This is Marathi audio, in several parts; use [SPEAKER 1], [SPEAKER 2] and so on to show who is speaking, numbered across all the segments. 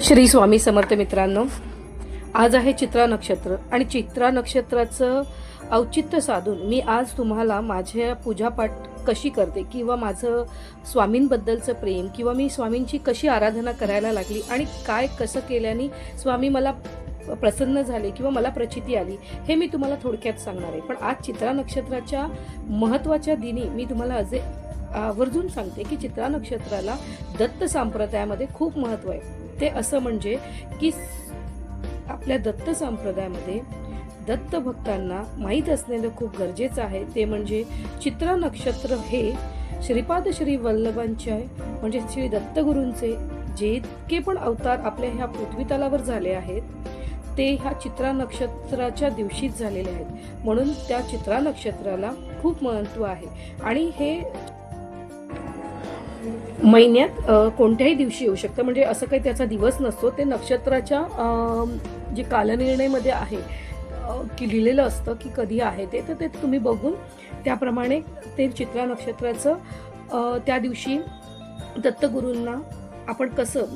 [SPEAKER 1] श्री स्वामी समर्थ मित्रांनो, आज आहे चित्रा नक्षत्र आणि चित्रा नक्षत्राचं औचित्य साधून मी आज तुम्हाला माझ्या पूजापाठ कशी करते किंवा माझं स्वामींबद्दलचं प्रेम किंवा मी स्वामींची कशी आराधना करायला लागली आणि काय कसं केल्याने स्वामी मला प्रसन्न झाले किंवा मला प्रचिती आली हे मी तुम्हाला थोडक्यात सांगणार आहे। पण आज चित्रा नक्षत्राच्या महत्त्वाच्या दिनी मी तुम्हाला आवर्जून सांगते की चित्रा नक्षत्राला दत्त संप्रदायामध्ये खूप महत्त्व आहे। ते असं म्हणजे की आपल्या दत्त संप्रदायामध्ये दत्त भक्तांना माहीत असणं खूप गरजेचं आहे। ते म्हणजे चित्रा नक्षत्र हे श्रीपाद श्री वल्लभांचे म्हणजे श्री दत्तगुरूंचे जितके पण अवतार आपल्या ह्या पृथ्वी तलावर झाले आहेत ते ह्या चित्रा नक्षत्राच्या दिवशीच झालेले आहेत। म्हणून त्या चित्रा नक्षत्राला खूप महत्त्व आहे आणि हे महिन्यात कोणत्याही दिवशी येऊ शकतं, म्हणजे असं काही त्याचा दिवस नसतो। ते नक्षत्राच्या जे कालनिर्णयमध्ये आहे की लिहिलेलं असतं की कधी आहे ते, तर ते तुम्ही बघून त्याप्रमाणे ते चित्रा नक्षत्राचं त्या दिवशी दत्तगुरूंना आपण कसं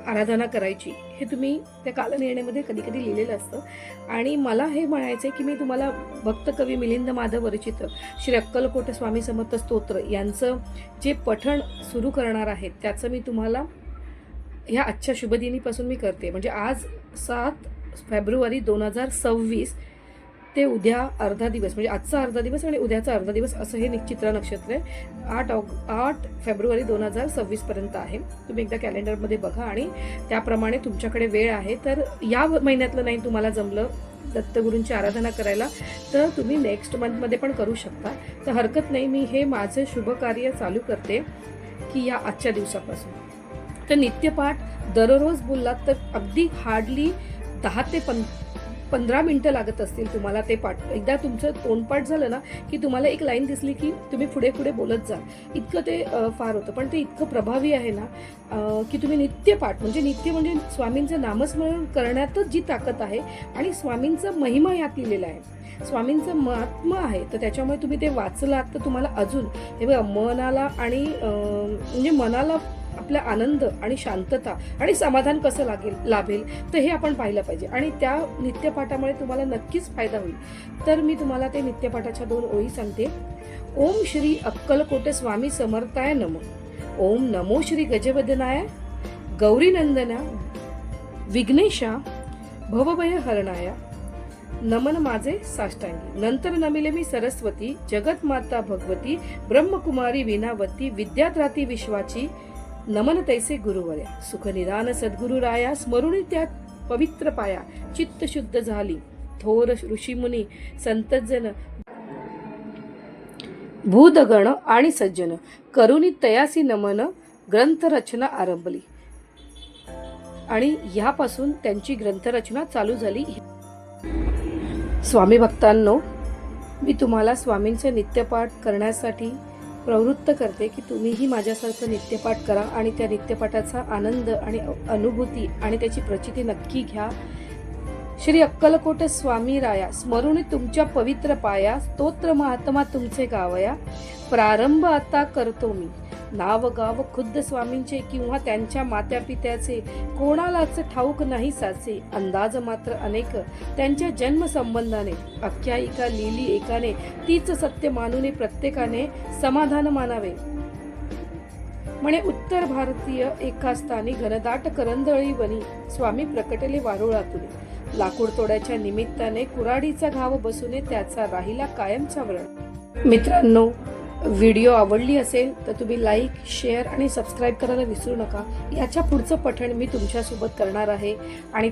[SPEAKER 1] आराधना करायची हे तुम्ही त्या कालनिर्णयामध्ये कधी कधी लिहिलेलं असतं। आणि मला हे म्हणायचं आहे की मी तुम्हाला भक्त कवी मिलिंद माधव विरचित श्री अक्कलकोट स्वामी समर्थ स्तोत्र यांचं जे पठण सुरू करणार आहे त्याचं मी तुम्हाला ह्या आजच्या शुभदिनीपासून मी करते। म्हणजे आज 7 फेब्रुवारी 2026 ते उद्या अर्धा दिवस, म्हणजे आजचा अर्धा दिवस आणि उद्याचा अर्धा दिवस असं हे चित्रा नक्षत्र आहे। 8 फेब्रुवारी 2026 पर्यंत आहे। तुम्ही एकदा कॅलेंडरमध्ये बघा आणि त्याप्रमाणे तुमच्याकडे वेळ आहे तर या महिन्यातलं नाही तुम्हाला जमलं दत्तगुरूंची आराधना करायला तर तुम्ही नेक्स्ट मंथमध्ये पण करू शकता, तर हरकत नाही। मी हे माझे शुभ कार्य चालू करते की या आजच्या दिवसापासून। तर नित्यपाठ दररोज बोललात तर अगदी हार्डली 10 ते 15 मिनिटं लागत असतील तुम्हाला ते पाठ। एकदा तुमचं तोंडपाठ झालं ना की तुम्हाला एक लाईन दिसली की तुम्ही पुढे पुढे बोलत जा, इतकं ते फार होतं। पण ते इतकं प्रभावी आहे ना की तुम्ही नित्यपाठ नित्य म्हणजे स्वामींचं नामस्मरण करण्यातच जी ताकद आहे आणि स्वामींचा महिमा यात लिहिलेला आहे, स्वामींचं महात्म्य आहे। तर त्याच्यामुळे तुम्ही ते वाचलात तर तुम्हाला अजून हे बघा मनाला आणि म्हणजे मनाला आपला आनंद आणि शांतता आणि समाधान कसं लाभेल तर हे आपण पाहिलं पाहिजे आणि त्या नित्यपाठामुळे तुम्हाला नक्कीच फायदा होईल। तर मी तुम्हाला ते नित्यपाठाच्या 2 ओळी सांगते। ओम श्री अक्कलकोट स्वामी समर्थाय नमः। ओम नमो श्री गजवदनाय गौरीनंदना विघ्नेशा भवभय हरणाया नमन माझे साष्टांगी। नंतर नमिले मी सरस्वती जगत माता भगवती ब्रह्मकुमारी विनावती विद्यात्राती विश्वाची नमन तैसे गुरुवर्या सुखनिदान सद्गुरु राया स्मरुणी त्यात पवित्र पाया चित्त शुद्ध झाली थोर ऋषीमुनी संतजन भूतगण आणि सज्जन करुणी तयासी नमन ग्रंथ रचना आरंभली। आणि ह्यापासून त्यांची ग्रंथरचना चालू झाली। स्वामी भक्तांनो, मी तुम्हाला स्वामींचे नित्यपाठ करण्यासाठी प्रवृत्त करते की तुम्हीही माझ्यासारखं नित्यपाठ करा आणि त्या नित्यपाठाचा आनंद आणि अनुभूती आणि त्याची प्रचिती नक्की घ्या। श्री अक्कलकोट स्वामी राया स्मरुणी तुमच्या पवित्र पाया स्तोत्र महात्मा तुमचे गावया प्रारंभ आता करतो मी। नाव गाव खुद्द स्वामींचे किंवा त्यांच्या मात्या पित्याचे कोणालाच ठाऊक नाही साचे अंदाज मात्र अनेक त्यांच्या जन्म संबंधाने आख्यायिका लिहिली एकाने तीच सत्य मानूने प्रत्येकाने समाधान मानावे। म्हणे उत्तर भारतीय एका स्थानी घनदाट करंदळी वनी स्वामी प्रकटले वारुळातून लाकूड तोड्याच्या निमित्ताने कुऱ्हाडीचा घाव बसूने त्याचा राहिला कायमचा व्रण। मित्रांनो, व्हिडिओ आवडली असेल तर तुम्ही लाईक शेअर आणि सबस्क्राईब करायला विसरू नका। याच्या पुढचं पठण मी तुमच्यासोबत करणार आहे आणि